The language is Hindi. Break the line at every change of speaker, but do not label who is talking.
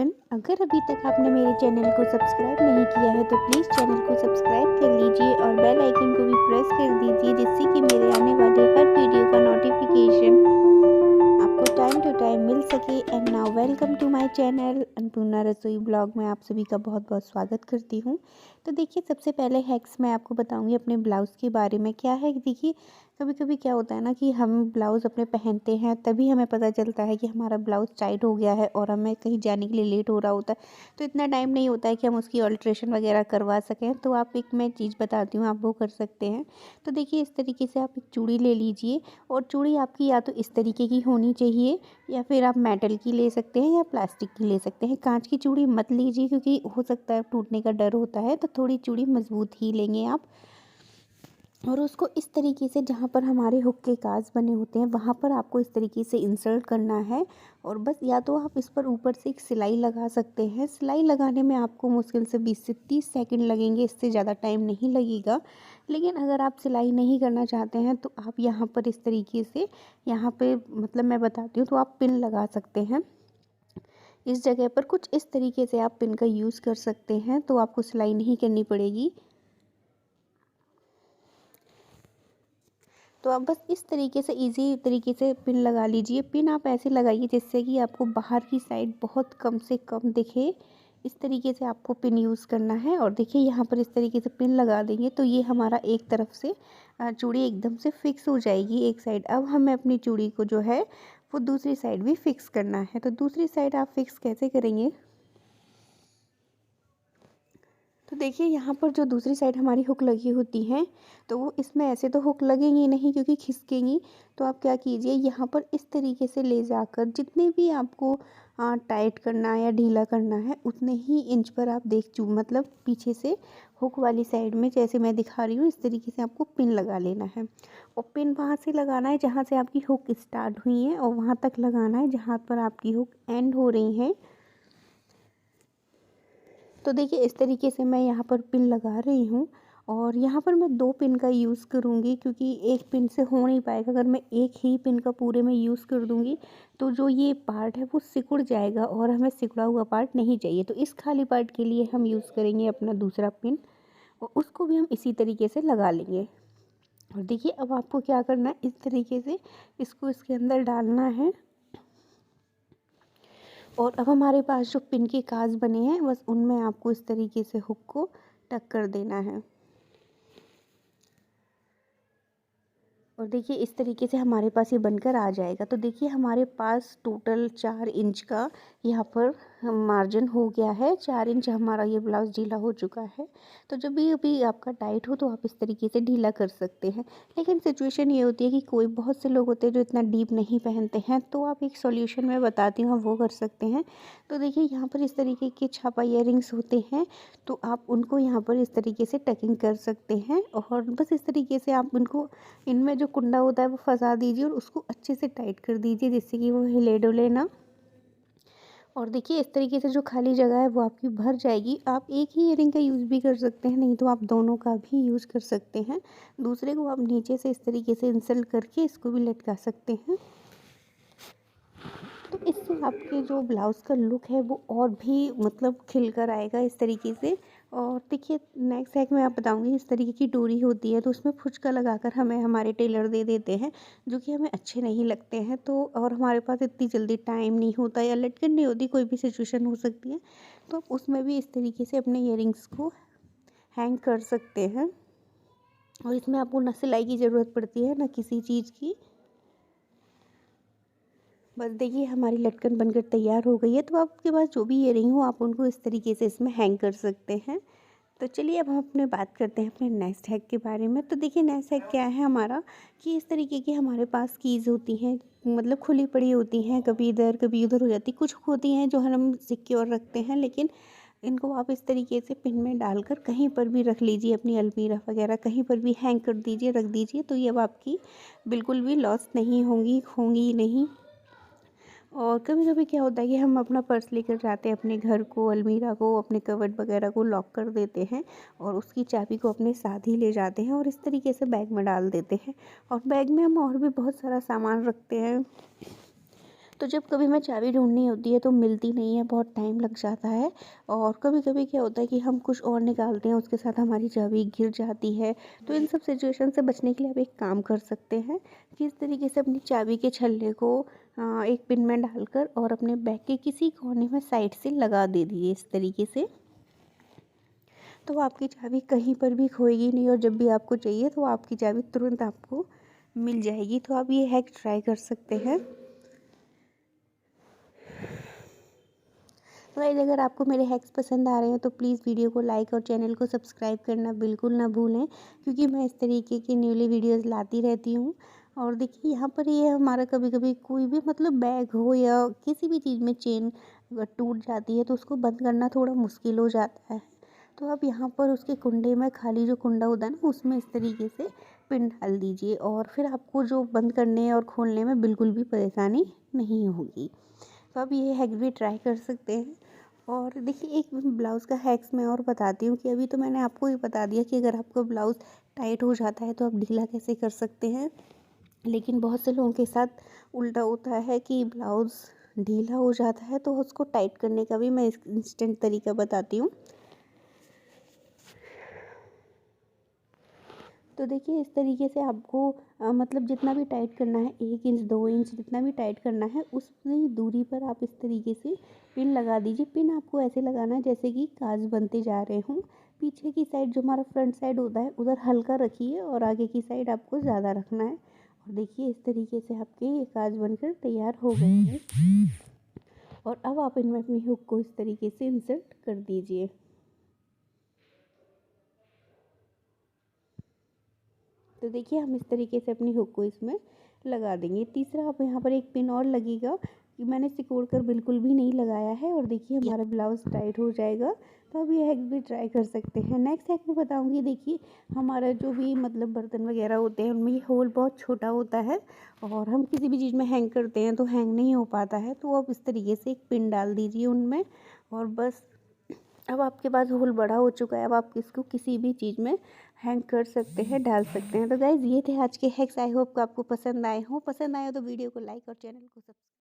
फ्रेंड, अगर अभी तक आपने मेरे चैनल को सब्सक्राइब नहीं किया है तो प्लीज़ चैनल को सब्सक्राइब कर लीजिए और बेल आइकन को भी प्रेस कर दीजिए, जिससे कि मेरे आने वाले हर वीडियो का नोटिफिकेशन आपको टाइम टू टाइम मिल सके। And now welcome to my channel Annapurna Rasoi blog में आप सभी का बहुत बहुत स्वागत करती हूँ। तो देखिए, सबसे पहले हैक्स मैं आपको बताऊंगी अपने ब्लाउज़ के बारे में। क्या है, देखिए कभी कभी क्या होता है ना कि हम ब्लाउज़ अपने पहनते हैं तभी हमें पता चलता है कि हमारा ब्लाउज़ टाइट हो गया है और हमें कहीं जाने के लिए लेट हो रहा होता है, तो इतना टाइम नहीं होता है कि हम उसकी ऑल्ट्रेशन वगैरह करवा सकें। तो आप एक मैं चीज़ बताती हूँ, आप वो कर सकते हैं। तो देखिए, इस तरीके से आप एक चूड़ी ले लीजिए और चूड़ी आपकी या तो इस तरीके की होनी चाहिए या फिर आप मेटल की ले सकते हैं या प्लास्टिक की ले सकते हैं। कांच की चूड़ी मत लीजिए क्योंकि हो सकता है टूटने का डर होता है, तो थोड़ी चूड़ी मजबूत ही लेंगे आप। और उसको इस तरीके से, जहाँ पर हमारे हुक के काज बने होते हैं वहाँ पर आपको इस तरीके से इंसर्ट करना है। और बस, या तो आप इस पर ऊपर से एक सिलाई लगा सकते हैं। सिलाई लगाने में आपको मुश्किल से 20 से 30 सेकंड लगेंगे, इससे ज़्यादा टाइम नहीं लगेगा। लेकिन अगर आप सिलाई नहीं करना चाहते हैं तो आप यहाँ पर इस तरीके से, यहाँ पे मतलब मैं बताती हूँ, तो आप पिन लगा सकते हैं। इस जगह पर कुछ इस तरीके से आप पिन का यूज़ कर सकते हैं, तो आपको सिलाई नहीं करनी पड़ेगी। तो आप बस इस तरीके से इजी तरीके से पिन लगा लीजिए। पिन आप ऐसे लगाइए जिससे कि आपको बाहर की साइड बहुत कम से कम दिखे। इस तरीके से आपको पिन यूज़ करना है। और देखिए, यहाँ पर इस तरीके से पिन लगा देंगे तो ये हमारा एक तरफ से चूड़ी एकदम से फिक्स हो जाएगी एक साइड। अब हमें अपनी चूड़ी को जो है वो दूसरी साइड भी फिक्स करना है। तो दूसरी साइड आप फिक्स कैसे करेंगे, तो देखिए यहाँ पर जो दूसरी साइड हमारी हुक लगी होती है तो वो इसमें ऐसे तो हुक लगेंगी नहीं क्योंकि खिसकेंगी। तो आप क्या कीजिए, यहाँ पर इस तरीके से ले जाकर जितने भी आपको टाइट करना है या ढीला करना है उतने ही इंच पर आप मतलब पीछे से हुक वाली साइड में, जैसे मैं दिखा रही हूँ, इस तरीके से आपको पिन लगा लेना है। और पिन वहाँ से लगाना है जहाँ से आपकी हुक स्टार्ट हुई है और वहाँ तक लगाना है जहाँ पर आपकी हुक एंड हो रही है। तो देखिए, इस तरीके से मैं यहाँ पर पिन लगा रही हूँ। और यहाँ पर मैं 2 पिन का यूज़ करूँगी क्योंकि एक पिन से हो नहीं पाएगा। अगर मैं एक ही पिन का पूरे में यूज़ कर दूँगी तो जो ये पार्ट है वो सिकुड़ जाएगा और हमें सिकुड़ा हुआ पार्ट नहीं चाहिए। तो इस खाली पार्ट के लिए हम यूज़ करेंगे अपना दूसरा पिन और उसको भी हम इसी तरीके से लगा लेंगे। और देखिए, अब आपको क्या करना है, इस तरीके से इसको इसके अंदर डालना है। और अब हमारे पास जो पिन के काज बने हैं बस उनमें आपको इस तरीके से हुक को टक कर देना है। और देखिए, इस तरीके से हमारे पास ये बनकर आ जाएगा। तो देखिए, हमारे पास टोटल 4 इंच का यहाँ पर मार्जिन हो गया है। 4 इंच हमारा ये ब्लाउज़ ढीला हो चुका है। तो जब भी अभी आपका टाइट हो तो आप इस तरीके से ढीला कर सकते हैं। लेकिन सिचुएशन ये होती है कि कोई बहुत से लोग होते हैं जो इतना डीप नहीं पहनते हैं, तो आप एक सॉल्यूशन मैं बताती हूँ, आप वो कर सकते हैं। तो देखिए, यहाँ पर इस तरीके के छापा इयररिंग्स होते हैं, तो आप उनको यहाँ पर इस तरीके से टकिंग कर सकते हैं। और बस इस तरीके से आप उनको, इनमें जो कुंडा होता है वो फंसा दीजिए और उसको अच्छे से टाइट कर दीजिए जिससे कि वो हिले डुले ना। और देखिए, इस तरीके से जो खाली जगह है वो आपकी भर जाएगी। आप एक ही ईयरिंग का यूज़ भी कर सकते हैं, नहीं तो आप दोनों का भी यूज़ कर सकते हैं। दूसरे को आप नीचे से इस तरीके से इंसर्ट करके इसको भी लटका सकते हैं। तो इससे आपके जो ब्लाउज़ का लुक है वो और भी मतलब खिल कर आएगा इस तरीके से। और देखिए, नेक्स्ट हैक मैं आप बताऊंगी, इस तरीके की डोरी होती है तो उसमें फुचका लगाकर हमें हमारे टेलर दे देते हैं, जो कि हमें अच्छे नहीं लगते हैं। तो और हमारे पास इतनी जल्दी टाइम नहीं होता या लटकन नहीं होती, कोई भी सिचुएशन हो सकती है, तो आप उसमें भी इस तरीके से अपने ईयरिंग्स को हैंग कर सकते हैं। और इसमें आपको ना सिलाई की ज़रूरत पड़ती है ना किसी चीज़ की। बस देखिए, हमारी लटकन बनकर तैयार हो गई है। तो आपके पास जो भी ईयरिंग हो आप उनको इस तरीके से इसमें हैंग कर सकते हैं। तो चलिए, अब हम अपने बात करते हैं अपने नेक्स्ट हैक के बारे में। तो देखिए, नेक्स्ट हैक क्या है हमारा, कि इस तरीके की हमारे पास कीज़ होती हैं, मतलब खुली पड़ी होती हैं, कभी इधर कभी उधर हो जाती। कुछ होती हैं जो हम सिक्योर रखते हैं, लेकिन इनको आप इस तरीके से पिन में डालकर कहीं पर भी रख लीजिए, अपनी अलमीरा वगैरह कहीं पर भी हैंग कर दीजिए, रख दीजिए। तो ये अब आपकी बिल्कुल भी लॉस नहीं होंगी होंगी नहीं। और कभी कभी क्या होता है कि हम अपना पर्स लेकर जाते हैं अपने घर को, अलमीरा को, अपने कवर्ड वगैरह को लॉक कर देते हैं और उसकी चाबी को अपने साथ ही ले जाते हैं और इस तरीके से बैग में डाल देते हैं। और बैग में हम और भी बहुत सारा सामान रखते हैं, तो जब कभी हमें चाबी ढूँढनी होती है तो मिलती नहीं है, बहुत टाइम लग जाता है। और कभी-कभी क्या होता है कि हम कुछ और निकालते हैं, उसके साथ हमारी चाबी गिर जाती है। तो इन सब सिचुएशन से बचने के लिए आप एक काम कर सकते हैं कि इस तरीके से अपनी चाबी के छल्ले को एक पिन में डालकर और अपने बैग के किसी कोने में साइड से लगा दे दीजिए इस तरीके से। तो आपकी चाबी कहीं पर भी खोएगी नहीं और जब भी आपको चाहिए तो आपकी चाबी तुरंत आपको मिल जाएगी। तो आप ये हैक ट्राई कर सकते हैं। तो गाइस, अगर आपको मेरे हैक्स पसंद आ रहे हैं तो प्लीज़ वीडियो को लाइक और चैनल को सब्सक्राइब करना बिल्कुल ना भूलें, क्योंकि मैं इस तरीके की न्यूली वीडियोस लाती रहती हूँ। और देखिए यहाँ पर ये हमारा कभी-कभी कोई भी मतलब बैग हो या किसी भी चीज़ में चेन अगर टूट जाती है तो उसको बंद करना थोड़ा मुश्किल हो जाता है। तो आप यहाँ पर उसके कुंडे में खाली जो कुंडा होता है ना, उसमें इस तरीके से पिन डाल दीजिए और फिर आपको जो बंद करने और खोलने में बिल्कुल भी परेशानी नहीं होगी। तो आप ये हैक भी ट्राई कर सकते हैं। और देखिए, एक ब्लाउज़ का हैक्स मैं और बताती हूँ कि अभी तो मैंने आपको ये बता दिया कि अगर आपका ब्लाउज़ टाइट हो जाता है तो आप ढीला कैसे कर सकते हैं। लेकिन बहुत से लोगों के साथ उल्टा होता है कि ब्लाउज़ ढीला हो जाता है, तो उसको टाइट करने का भी मैं इंस्टेंट तरीका बताती हूँ। तो देखिए, इस तरीके से आपको मतलब जितना भी टाइट करना है, 1 इंच 2 इंच जितना भी टाइट करना है उतनी दूरी पर आप इस तरीके से पिन लगा दीजिए। पिन आपको ऐसे लगाना है जैसे कि काज बनते जा रहे हों। पीछे की साइड जो हमारा फ्रंट साइड होता है उधर हल्का रखिए और आगे की साइड आपको ज़्यादा रखना है। और देखिए, इस तरीके से आपके ये काज बनकर तैयार हो गए हैं। और अब आप इनमें अपनी हुक को इस तरीके से इंसर्ट कर दीजिए। तो देखिए, हम इस तरीके से अपनी हुक को इसमें लगा देंगे। तीसरा, आप यहाँ पर एक पिन और लगेगा कि मैंने सिकोड़ कर बिल्कुल भी नहीं लगाया है और देखिए हमारा ब्लाउज़ टाइट हो जाएगा। तो अब ये हैक भी ट्राई कर सकते हैं। नेक्स्ट हैक मैं बताऊँगी। देखिए, हमारा जो भी मतलब बर्तन वगैरह होते हैं उनमें ये होल बहुत छोटा होता है और हम किसी भी चीज़ में हैंग करते हैं तो हैंग नहीं हो पाता है। तो आप इस तरीके से एक पिन डाल दीजिए उनमें और बस अब आपके पास होल बड़ा हो चुका है। अब आप इसको किसी भी चीज़ में हैंग कर सकते हैं, डाल सकते हैं। तो गाइज़, ये थे आज के हैक्स। आई होप कि आपको पसंद आए हों। पसंद आए हो तो वीडियो को लाइक और चैनल को सब्सक्राइब